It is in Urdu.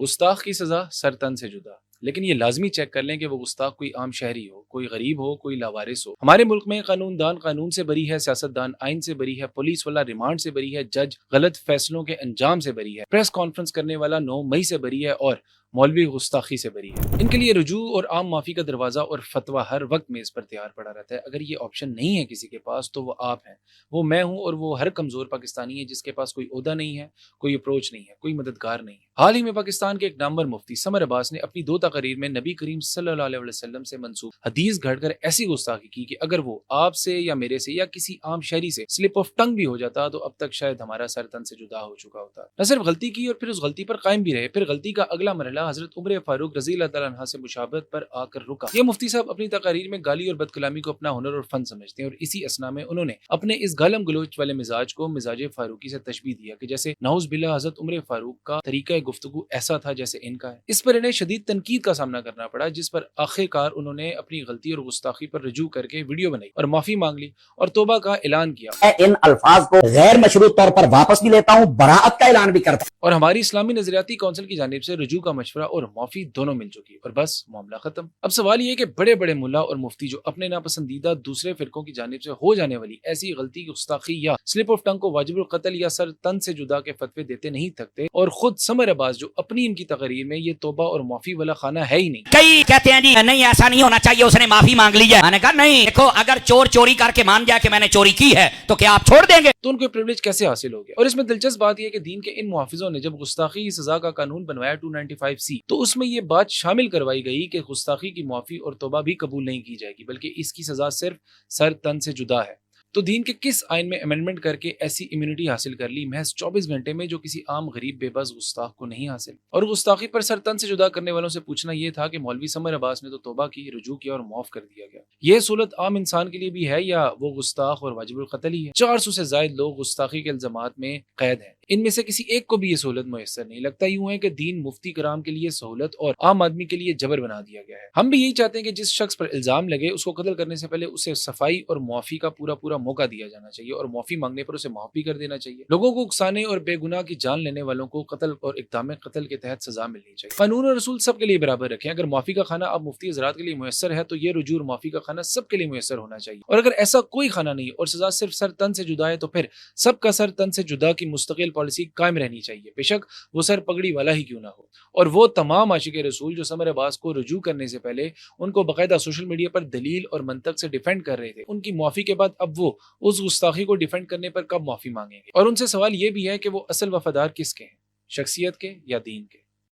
گستاخ کی سزا سر تن سے جدا، لیکن یہ لازمی چیک کر لیں کہ وہ گستاخ کوئی عام شہری ہو، کوئی غریب ہو، کوئی لاوارث ہو۔ ہمارے ملک میں قانون دان قانون سے بری ہے، سیاست دان آئین سے بری ہے، پولیس والا ریمانڈ سے بری ہے، جج غلط فیصلوں کے انجام سے بری ہے، پریس کانفرنس کرنے والا 9 مئی سے بری ہے، اور مولوی گستاخی سے بری ہے۔ ان کے لیے رجوع اور عام معافی کا دروازہ اور فتویٰ ہر وقت میز پر تیار پڑا رہتا ہے۔ اگر یہ آپشن نہیں ہے کسی کے پاس تو وہ آپ ہیں، وہ میں ہوں، اور وہ ہر کمزور پاکستانی ہے جس کے پاس کوئی عہدہ نہیں ہے، کوئی اپروچ نہیں ہے، کوئی مددگار نہیں ہے۔ حال ہی میں پاکستان کے ایک نامور مفتی سمر عباس نے اپنی 2 تقاریر میں نبی کریم صلی اللہ علیہ وسلم سے منسوب حدیث گھڑ کر ایسی گستاخی کی کہ اگر وہ آپ سے یا میرے سے یا کسی عام شہری سے سلپ آف ٹنگ بھی ہو جاتا تو اب تک شاید ہمارا سر تن سے جدا ہو چکا ہوتا۔ نہ صرف غلطی کی اور پھر اس غلطی پر قائم بھی رہے، پھر غلطی کا اگلا مرحلہ حضرت عمر فاروق رضی اللہ تعالیٰ عنہ سے مشابہت پر آ کر رکا۔ یہ مفتی صاحب اپنی تقاریر میں گالی اور بد کلامی کو اپنا ہنر اور فن سمجھتے ہیں، اور اسی اسنا میں انہوں نے اپنے اس گالم گلوچ والے مزاج کو مزاج فاروقی سے تشبیہ دیا کہ جیسے نعوذ باللہ حضرت عمر فاروق کا طریقہ گفتگو ایسا تھا جیسے ان کا ہے۔ اس پر انہیں شدید تنقید کا سامنا کرنا پڑا، جس پر آخر کار انہوں نے اپنی غلطی اور گستاخی پر رجوع کر کے ویڈیو بنائی اور معافی مانگ لی اور توبہ کا اعلان کیا۔ ان الفاظ کو غیر مشروع طور پر واپس بھی لیتا ہوں، براءت کا اعلان بھی کرتا ہوں، اور ہماری اسلامی نظریاتی کونسل کی جانب سے رجوع کا مشورہ اور معافی دونوں مل چکی، اور بس معاملہ ختم۔ اب سوال یہ کہ بڑے بڑے ملا اور مفتی جو اپنے ناپسندیدہ دوسرے فرقوں کی جانب سے ہو جانے والی ایسی غلطی، گستاخی یا سلپ آف ٹنگ کو واجب القتل یا سر تن سے جدا کے فتوے دیتے نہیں تھکتے، اور خود سمر عباس جو اپنی ان کی تقریر میں یہ توبہ اور معافی والا خانہ ہے ہی نہیں۔ کئی کہتے ہیں جی نہیں ایسا نہیں ہونا چاہیے، اس نے معافی مانگ لی ہے۔ میں نے کہا نہیں، دیکھو اگر چور چوری کر کے مان جائے کہ میں نے چوری کی ہے تو کیا آپ چھوڑ دیں گے؟ تو ان کو پریویلیج کیسے حاصل ہو گیا؟ اور اس میں دلچسپ بات یہ ہے کہ دین کے ان محافظوں نے جب گستاخی کی سزا کا قانون بنوایا 295C، تو اس میں یہ بات شامل کروائی گئی کہ گستاخی کی معافی اور توبہ بھی قبول نہیں کی جائے گی، بلکہ اس کی سزا صرف سر تن سے جدا ہے۔ تو دین کے کس آئین میں امینڈمنٹ کر کے ایسی امیونٹی حاصل کر لی محض 24 گھنٹے میں، جو کسی عام غریب بے بس گستاخ کو نہیں حاصل؟ اور گستاخی پر سر تن سے جدا کرنے والوں سے پوچھنا یہ تھا کہ مولوی سمر عباس نے تو توبہ کی، رجوع کیا اور معاف کر دیا گیا۔ یہ سہولت عام انسان کے لیے بھی ہے یا وہ گستاخ اور واجب القتل ہی ہے؟ 400 سے زائد لوگ گستاخی کے الزامات میں قید ہیں، ان میں سے کسی ایک کو بھی یہ سہولت میسر نہیں۔ لگتا یوں ہے کہ دین مفتی کرام کے لیے سہولت اور عام آدمی کے لیے جبر بنا دیا گیا ہے۔ ہم بھی یہی چاہتے ہیں کہ جس شخص پر الزام لگے اس کو قتل کرنے سے پہلے اسے صفائی اور معافی کا پورا موقع دیا جانا چاہیے، اور معافی مانگنے پر اسے معاف بھی کر دینا چاہیے۔ لوگوں کو اکسانے اور بے گناہ کی جان لینے والوں کو قتل اور اقدام قتل کے تحت سزا ملنی چاہیے۔ قانون اور رسول سب کے لیے برابر رکھیں۔ اگر معافی کا خانہ اب مفتی حضرات کے لیے میسر ہے تو یہ رجوع اور معافی کا خانہ سب کے لیے میسر ہونا چاہیے، اور اگر ایسا کوئی خانہ نہیں اور سزا صرف سر تن سے جدا ہے تو پھر سب کا سر تن سے جدا کی مستقل پالیسی قائم رہنی چاہیے، بے شک وہ سر پگڑی والا ہی کیوں نہ ہو۔ اور وہ تمام عاشق رسول جو سمر عباس کو رجوع کرنے سے پہلے ان کو باقاعدہ سوشل میڈیا پر دلیل اور منطق سے ڈیفینڈ کر رہے تھے، ان کی معافی کے بعد اب وہ اس گستاخی کو ڈیفینڈ کرنے پر کب معافی مانگیں گے؟ اور ان سے سوال یہ بھی ہے کہ وہ اصل وفادار کس کے ہیں، شخصیت کے یا دین کے؟